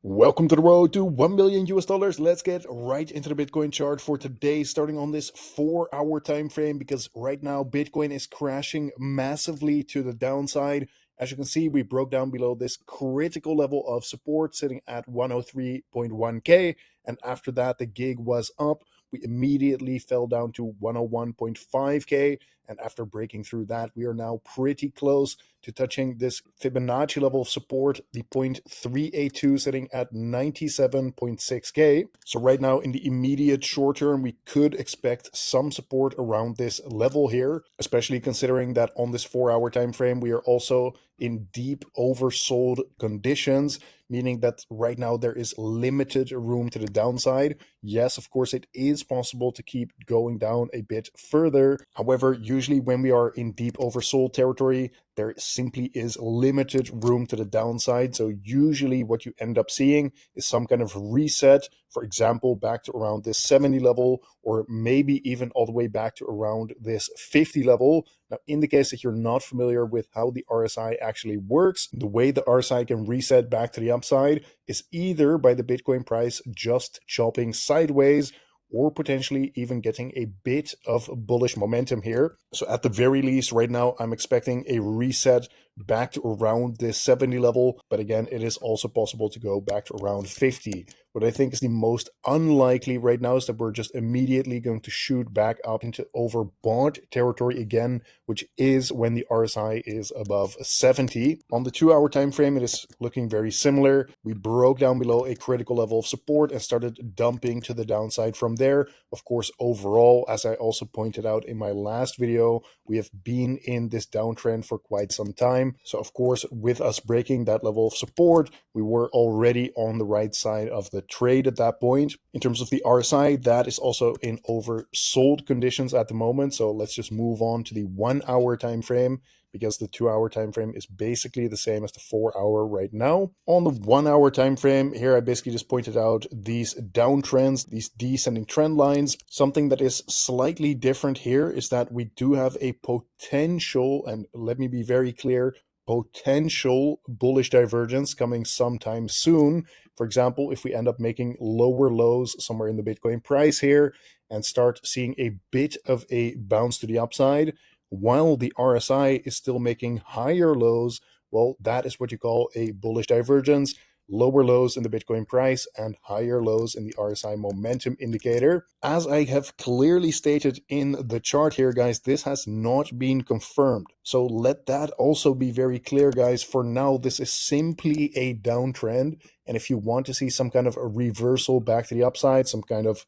Welcome to the road to 1 million US dollars. Let's get right into the Bitcoin chart for today, starting on this 4-hour time frame, because right now Bitcoin is crashing massively to the downside. As you can see, we broke down below this critical level of support sitting at 103.1k, and after that the gig was up. We immediately fell down to 101.5k, and after breaking through that, we are now pretty close to touching this Fibonacci level of support, the 0.382 sitting at 97.6k. So right now in the immediate short term, we could expect some support around this level here, especially considering that on this 4-hour time frame, we are also in deep oversold conditions, meaning that right now there is limited room to the downside. Yes, of course, it is possible to keep going down a bit further. However, usually when we are in deep oversold territory, there simply is limited room to the downside. So usually what you end up seeing is some kind of reset, for example, back to around this 70 level, or maybe even all the way back to around this 50 level. Now, in the case that you're not familiar with how the RSI actually works, the way the RSI can reset back to the upside is either by the Bitcoin price just chopping sideways, or potentially even getting a bit of bullish momentum here. So at the very least, right now, I'm expecting a reset back to around this 70 level. But again, it is also possible to go back to around 50. What I think is the most unlikely right now is that we're just immediately going to shoot back up into overbought territory again, which is when the RSI is above 70. On the 2-hour time frame, it is looking very similar. We broke down below a critical level of support and started dumping to the downside from there. Of course, overall, as I also pointed out in my last video, we have been in this downtrend for quite some time. So of course, with us breaking that level of support, we were already on the right side of the trade at that point. In terms of the RSI, that is also in oversold conditions at the moment. So let's just move on to the 1-hour time frame, because the 2-hour time frame is basically the same as the 4-hour right now. On the 1-hour time frame, here I basically just pointed out these downtrends, these descending trend lines. Something that is slightly different here is that we do have a potential, and let me be very clear, potential bullish divergence coming sometime soon. For example, if we end up making lower lows somewhere in the Bitcoin price here and start seeing a bit of a bounce to the upside, while the RSI is still making higher lows, well, that is what you call a bullish divergence. Lower lows in the Bitcoin price and higher lows in the RSI momentum indicator. As I have clearly stated in the chart here, guys, this has not been confirmed. So let that also be very clear, guys. For now, this is simply a downtrend. And if you want to see some kind of a reversal back to the upside, some kind of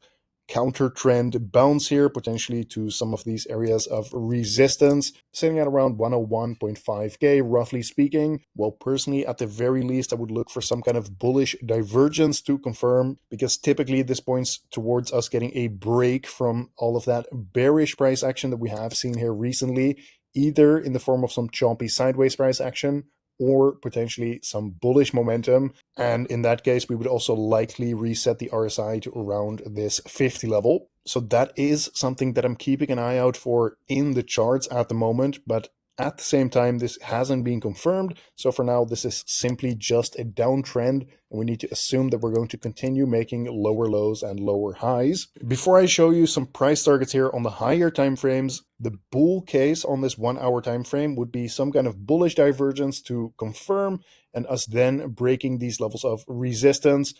counter trend bounce here, potentially to some of these areas of resistance, sitting at around 101.5k, roughly speaking. Well, personally, at the very least, I would look for some kind of bullish divergence to confirm, because typically this points towards us getting a break from all of that bearish price action that we have seen here recently, either in the form of some choppy sideways price action or potentially some bullish momentum. And in that case, we would also likely reset the RSI to around this 50 level. So that is something that I'm keeping an eye out for in the charts at the moment, but at the same time, this hasn't been confirmed. So for now, this is simply just a downtrend, and we need to assume that we're going to continue making lower lows and lower highs. Before I show you some price targets here on the higher time frames, the bull case on this 1-hour time frame would be some kind of bullish divergence to confirm, and us then breaking these levels of resistance.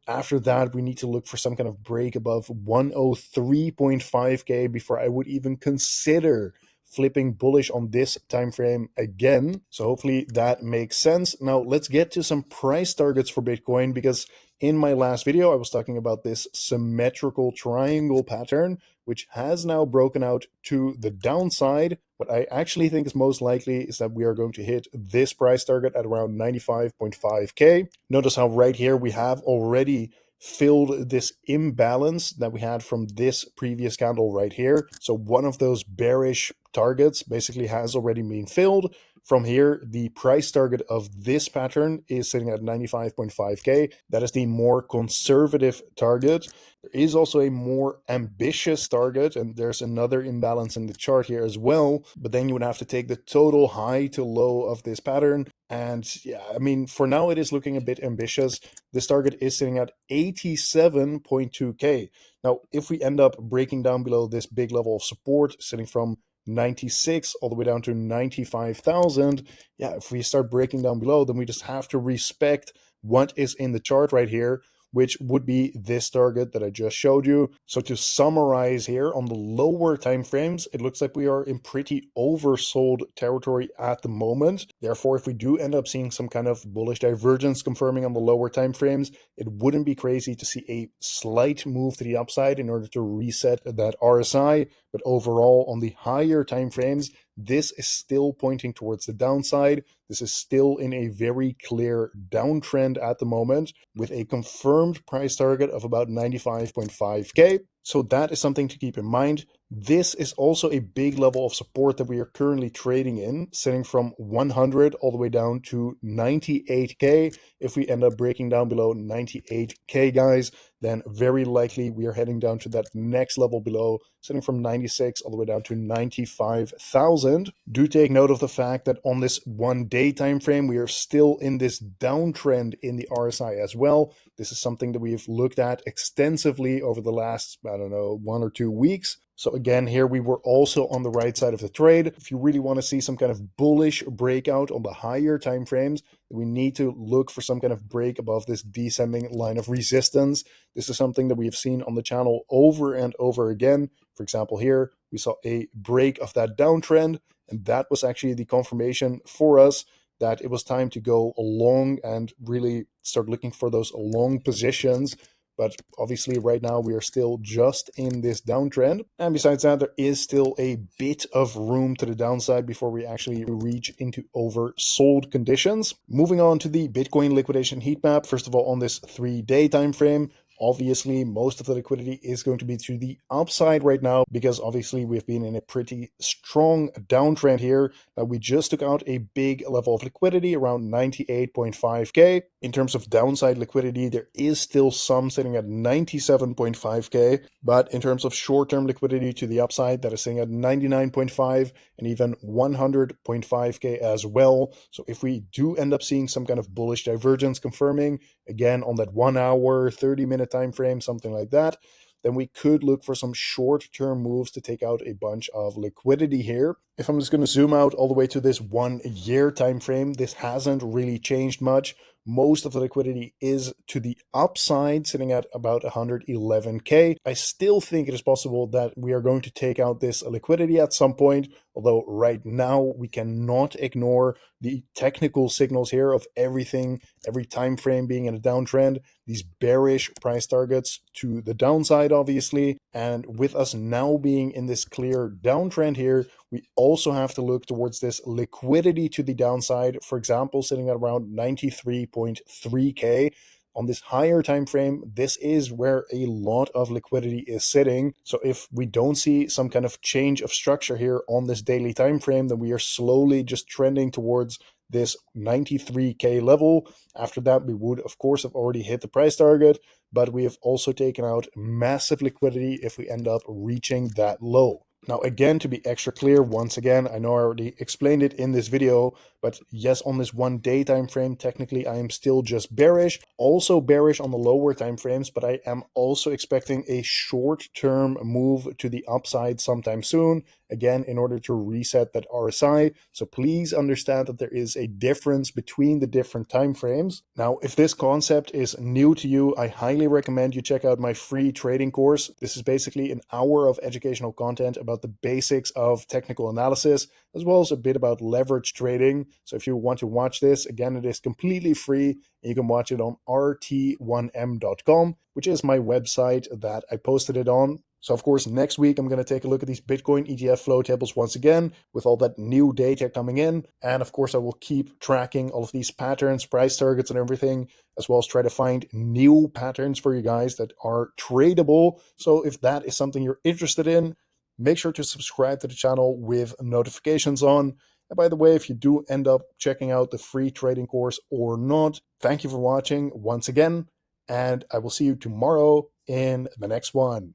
After that, we need to look for some kind of break above 103.5k before I would even consider flipping bullish on this time frame again. So hopefully that makes sense. Now let's get to some price targets for Bitcoin, because in my last video I was talking about this symmetrical triangle pattern, which has now broken out to the downside. What I actually think is most likely is that we are going to hit this price target at around 95.5k. Notice how right here we have already filled this imbalance that we had from this previous candle right here. So one of those bearish targets basically has already been filled. From here, the price target of this pattern is sitting at 95.5K. That is the more conservative target. There is also a more ambitious target, and there's another imbalance in the chart here as well. But then you would have to take the total high to low of this pattern. And yeah, I mean, for now it is looking a bit ambitious. This target is sitting at 87.2K. Now, if we end up breaking down below this big level of support, sitting from 96 all the way down to 95,000, yeah, if we start breaking down below, then we just have to respect what is in the chart right here, which would be this target that I just showed you. So to summarize here, on the lower time frames, it looks like we are in pretty oversold territory at the moment. Therefore, if we do end up seeing some kind of bullish divergence confirming on the lower time frames, it wouldn't be crazy to see a slight move to the upside in order to reset that RSI. But overall, on the higher time frames, this is still pointing towards the downside. This is still in a very clear downtrend at the moment, with a confirmed price target of about 95.5K. So that is something to keep in mind. This is also a big level of support that we are currently trading in, sitting from 100 all the way down to 98K. If we end up breaking down below 98K, guys, then very likely we are heading down to that next level below, sitting from 96 all the way down to 95,000. Do take note of the fact that on this 1 day time frame, we are still in this downtrend in the RSI as well. This is something that we've looked at extensively over the last, 1 or 2 weeks. So again, here we were also on the right side of the trade. If you really want to see some kind of bullish breakout on the higher time frames, we need to look for some kind of break above this descending line of resistance. This is something that we have seen on the channel over and over again. For example, here we saw a break of that downtrend, and that was actually the confirmation for us that it was time to go long and really start looking for those long positions. But obviously right now we are still just in this downtrend. And besides that, there is still a bit of room to the downside before we actually reach into oversold conditions. Moving on to the Bitcoin liquidation heat map. First of all, on this 3-day time frame, obviously most of the liquidity is going to be to the upside right now, because obviously we've been in a pretty strong downtrend here. We just took out a big level of liquidity around 98.5K. In terms of downside liquidity, there is still some sitting at 97.5K, but in terms of short-term liquidity to the upside, that is sitting at 99.5 and even 100.5K as well. So if we do end up seeing some kind of bullish divergence confirming, again on that 1 hour, 30-minute time frame, something like that, then we could look for some short-term moves to take out a bunch of liquidity here. If I'm just going to zoom out all the way to this 1 year time frame, this hasn't really changed much. Most of the liquidity is to the upside, sitting at about 111K. I still think it is possible that we are going to take out this liquidity at some point, although right now we cannot ignore the technical signals here of everything, every time frame being in a downtrend, these bearish price targets to the downside, obviously. And with us now being in this clear downtrend here, we also have to look towards this liquidity to the downside, for example, sitting at around 93.3K. On this higher time frame, this is where a lot of liquidity is sitting. So if we don't see some kind of change of structure here on this daily time frame, then we are slowly just trending towards this 93K level. After that, we would of course have already hit the price target, but we have also taken out massive liquidity if we end up reaching that low. Now, again, to be extra clear, once again, I know I already explained it in this video, but yes, on this 1 day time frame, technically I am still just bearish. Also bearish on the lower time frames, but I am also expecting a short-term move to the upside sometime soon, again, in order to reset that RSI. So please understand that there is a difference between the different time frames. Now, if this concept is new to you, I highly recommend you check out my free trading course. This is basically an hour of educational content about the basics of technical analysis, as well as a bit about leverage trading. So if you want to watch this, again, it is completely free, and you can watch it on rt1m.com, which is my website that I posted it on. So of course, next week, I'm going to take a look at these Bitcoin ETF flow tables once again, with all that new data coming in. And of course, I will keep tracking all of these patterns, price targets, and everything, as well as try to find new patterns for you guys that are tradable. So if that is something you're interested in, make sure to subscribe to the channel with notifications on. And by the way, if you do end up checking out the free trading course or not, thank you for watching once again, and I will see you tomorrow in the next one.